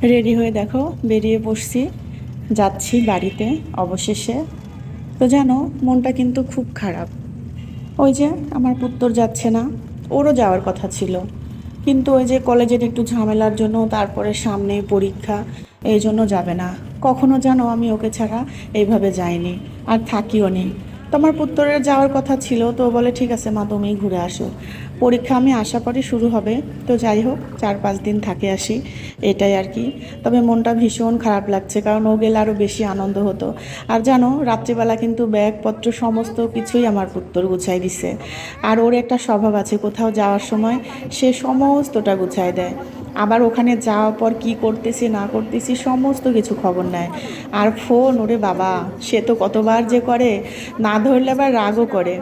Ready হয়ে দেখো বেরিয়ে পড়ছি, যাচ্ছি বাড়িতে অবশেষে। তো জানো, মনটা কিন্তু খুব খারাপ। ওই যে আমার পুত্তর যাচ্ছে না, ওরও যাওয়ার কথা ছিল, কিন্তু ওই যে কলেজের একটু ঝামেলার জন্য, তারপরে সামনেই পরীক্ষা, এই জন্য যাবে না। কখনো জানো আমি ওকে ছাড়া এইভাবে যাইনি, আর থাকিও নি। তো আমার পুত্তরের যাওয়ার কথা ছিল, তো ও বলে ঠিক আছে মা, তুমিই ঘুরে আসো। পরীক্ষা আমি আশা করি শুরু হবে। তো যাই হোক, 4-5 দিন থাকে আসি, এটাই আর কি। তবে মনটা ভীষণ খারাপ লাগছে, কারণ ও গেলে আরও বেশি আনন্দ হতো। আর জানো, রাত্রিবেলা কিন্তু ব্যাগপত্র সমস্ত কিছুই আমার পুত্তর গুছাই দিছে। আর ওর একটা স্বভাব আছে, কোথাও যাওয়ার সময় সে সমস্তটা গুছাই দেয়। আবার ওখানে যাওয়ার পর কি করতেছি না করতেছি সমস্ত কিছু খবর নেয়। আর ফোন, ওরে বাবা, সে তো কতবার যে করে, না ধরলে আবার রাগও করে।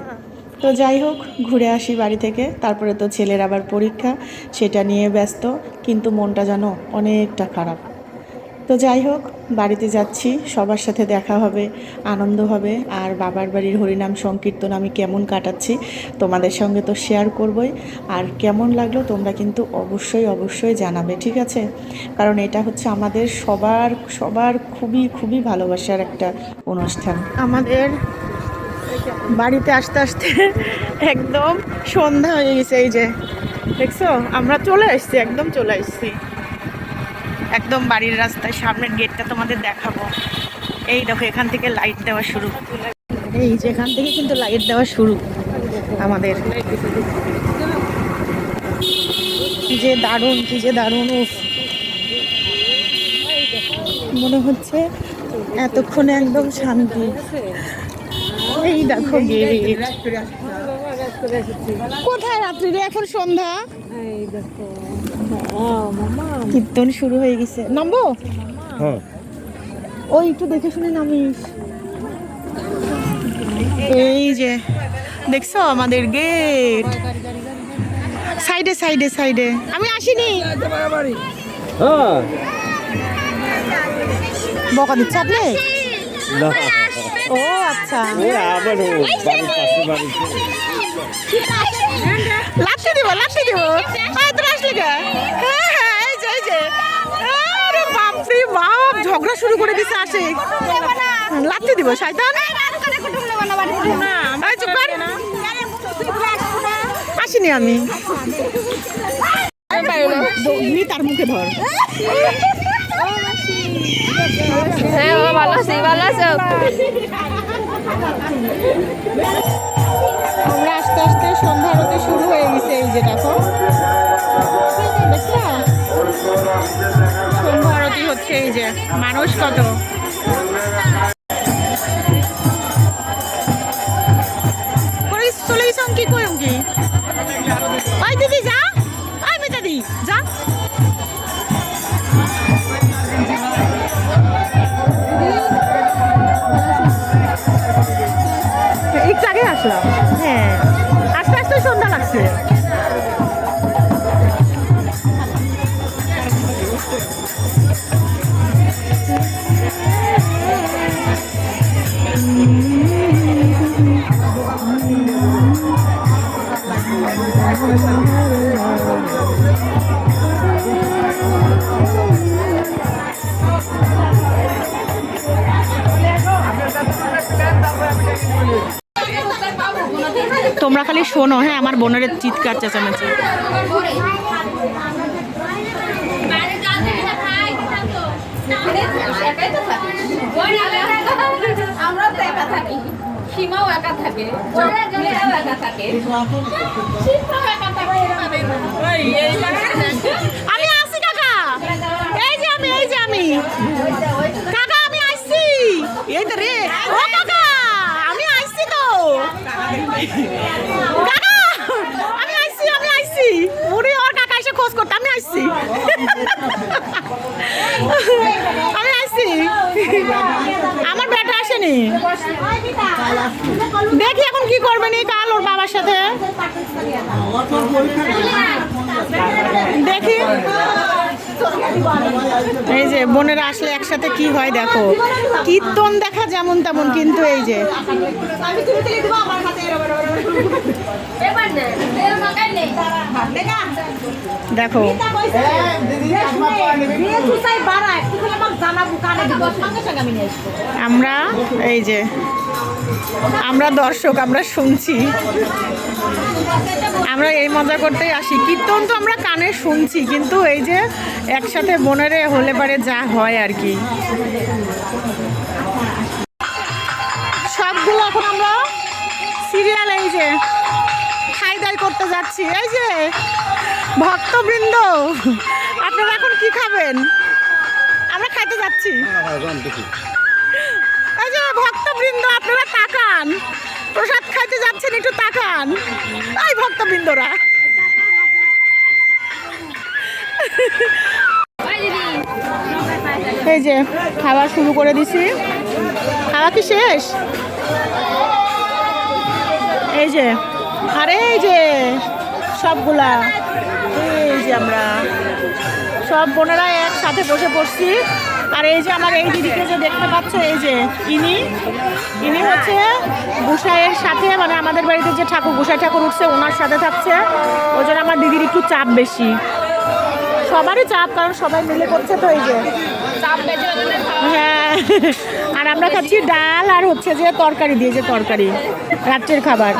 তো যাই হোক, ঘুরে আসি বাড়ি থেকে, তারপরে তো ছেলের আবার পরীক্ষা, সেটা নিয়ে ব্যস্ত। কিন্তু মনটা যেন অনেকটা খারাপ। তো যাই হোক, বাড়িতে যাচ্ছি, সবার সাথে দেখা হবে, আনন্দ হবে। আর বাবার বাড়ির হরিনাম সংকীর্তন আমি কেমন কাটাচ্ছি তোমাদের সঙ্গে তো শেয়ার করবই। আর কেমন লাগলো তোমরা কিন্তু অবশ্যই অবশ্যই জানাবে, ঠিক আছে? কারণ এটা হচ্ছে আমাদের সবার সবার খুবই খুবই ভালোবাসার একটা অনুষ্ঠান। আমাদের বাড়িতে আসতে আসতে একদম সন্ধ্যা হয়ে গেছে। এই যে দেখছো, আমরা চলে আসছি, একদম চলে আসছি একদম বাড়ির রাস্তায়, সামনের গেটটা তোমাদের দেখাবো। এই দেখো, এখান থেকে লাইট দেওয়া শুরু। এই যে এখান থেকে কিন্তু লাইট দেওয়া শুরু আমাদের। কি যে দারুণ, কি যে দারুণ! উফ, মনে হচ্ছে এতক্ষণে একদম শান্তি। এই দেখো গেট। কোথায় রাত্রি রে, এখন সন্ধ্যা। কীর্তন শুরু হয়ে গেছে, নামবো? ওই একটু দেখে শুনে নামিস। এই যে দেখছো আমাদের গেট, সাইডে সাইডে সাইডে। আমি আসিনি, বকা দিচ্ছে আপনি? ও আচ্ছা, লাঠি দিব লাঠি দিব। তোরা আসলি কে? হ্যাঁ হ্যাঁ, এই যে এই যে। আরে বাপরে বাপ, ঝগড়া শুরু করে দিছে। আসে, লাঠি দিব শয়তান। এই চুপ কর। আসিনি আমি। তার মুখে ধর। ভালো আছি, ভালো আছো? আমরা আস্তে আস্তে সন্ধ্যা আরতি শুরু হয়ে গেছে। এই যে দেখো, দেখছো সন্ধ্যা আরতি হচ্ছে। এই যে মানুষ কত! চলে গেছে অঙ্কি, কই অঙ্কি? ওই দিদি যা, ওই মিতা দি যা। একটু আগে আসলাম। হ্যাঁ, আস্তে আস্তে সন্ধ্যা লাগছে। তোমরা খালি শোনো, হ্যাঁ, আমার বোনের চিৎকার চেঁচামেচি। আমরাও তো একা থাকি, সীমাও একা থাকে, একা থাকে, আমি আসি কাকা, এই যে আমি, এই যে আমি কাকা, আমি আসছি। এই তো রে, ও কাকা, আমি আসছি তো কাকা, আমি আসছি, আমি আসছি। ওরে, ওর কাকা এসে খোঁজ করতে, আমি আসছি। আমি আসছি, আমার বেটা আসেনি। দেখি এখন কি করবে নি কাল ওর বাবার সাথে, দেখি। এই যে বোনেরা আসলে একসাথে কি হয় দেখো, কীর্তন দেখা যেমন তেমন, কিন্তু এই যে দেখো আমরা এই যে আমরা দর্শক, আমরা শুনছি, আমরা এই মজা করতেই আসি। কীর্তন তো আমরা কানে শুনছি, কিন্তু এই যে একসাথে বোনেরে হলে পারে যা হয় আর কি। সবগুলো এখন আমরা সিরিয়াল এই যে খাই দাই করতে যাচ্ছি। এই যে ভক্তবৃন্দ, আপনারা এখন কি খাবেন? আমরা খাইতে যাচ্ছি। এই যে ভক্তবৃন্দ, আপনারা তাকান, প্রসাদ খাইতে যাচ্ছেন, একটু তাকান। এই ভক্তবৃন্দরা, এই যে খাওয়া শুরু করে দিছি। খাওয়া কি শেষ? এই যে, আরে এই যে সবগুলা, এই যে আমরা সব বোনেরা একসাথে বসে পড়ছি। আর এই যে আমার এই দিদিকে যে দেখতে পাচ্ছ, এই যে ইনি হচ্ছে গোসাইয়ের সাথে, মানে আমাদের বাড়িতে যে ঠাকুর গোসাই ঠাকুর উঠছে ওনার সাথে থাকছে। ওই জন্য আমার দিদির একটু চাপ বেশি, সবারই চাপ, কারণ সবাই মিলে করছে তো। এই যে হ্যাঁ, আর আমরা খাচ্ছি ডাল আর হচ্ছে যে তরকারি দিয়ে, যে তরকারি রাত্রের খাবার।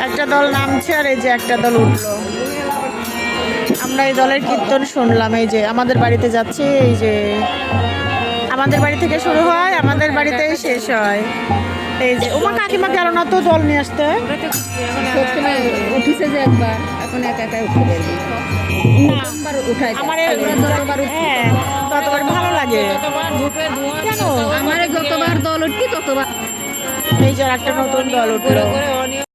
একটা দল নামছে আর এই যে একটা দল উঠলো। আমরা এই দলের কীর্তন শুনলাম। এই যে আমাদের বাড়িতে যাচ্ছে, এই যে আমাদের বাড়ি থেকে শুরু হয়, আমাদের বাড়িতেই শেষ হয়। এই যে ওমা কাকিমা গেল না তো দল নিয়ে আসতে। উঠিছে যে একবার, এখন একা একা উঠতে পারবি না, আমার হ্যাঁ ততবার ভালো লাগে। কেন আমার যতবার দল উঠি ততবার। এই যে একটা নতুন দল উঠলো।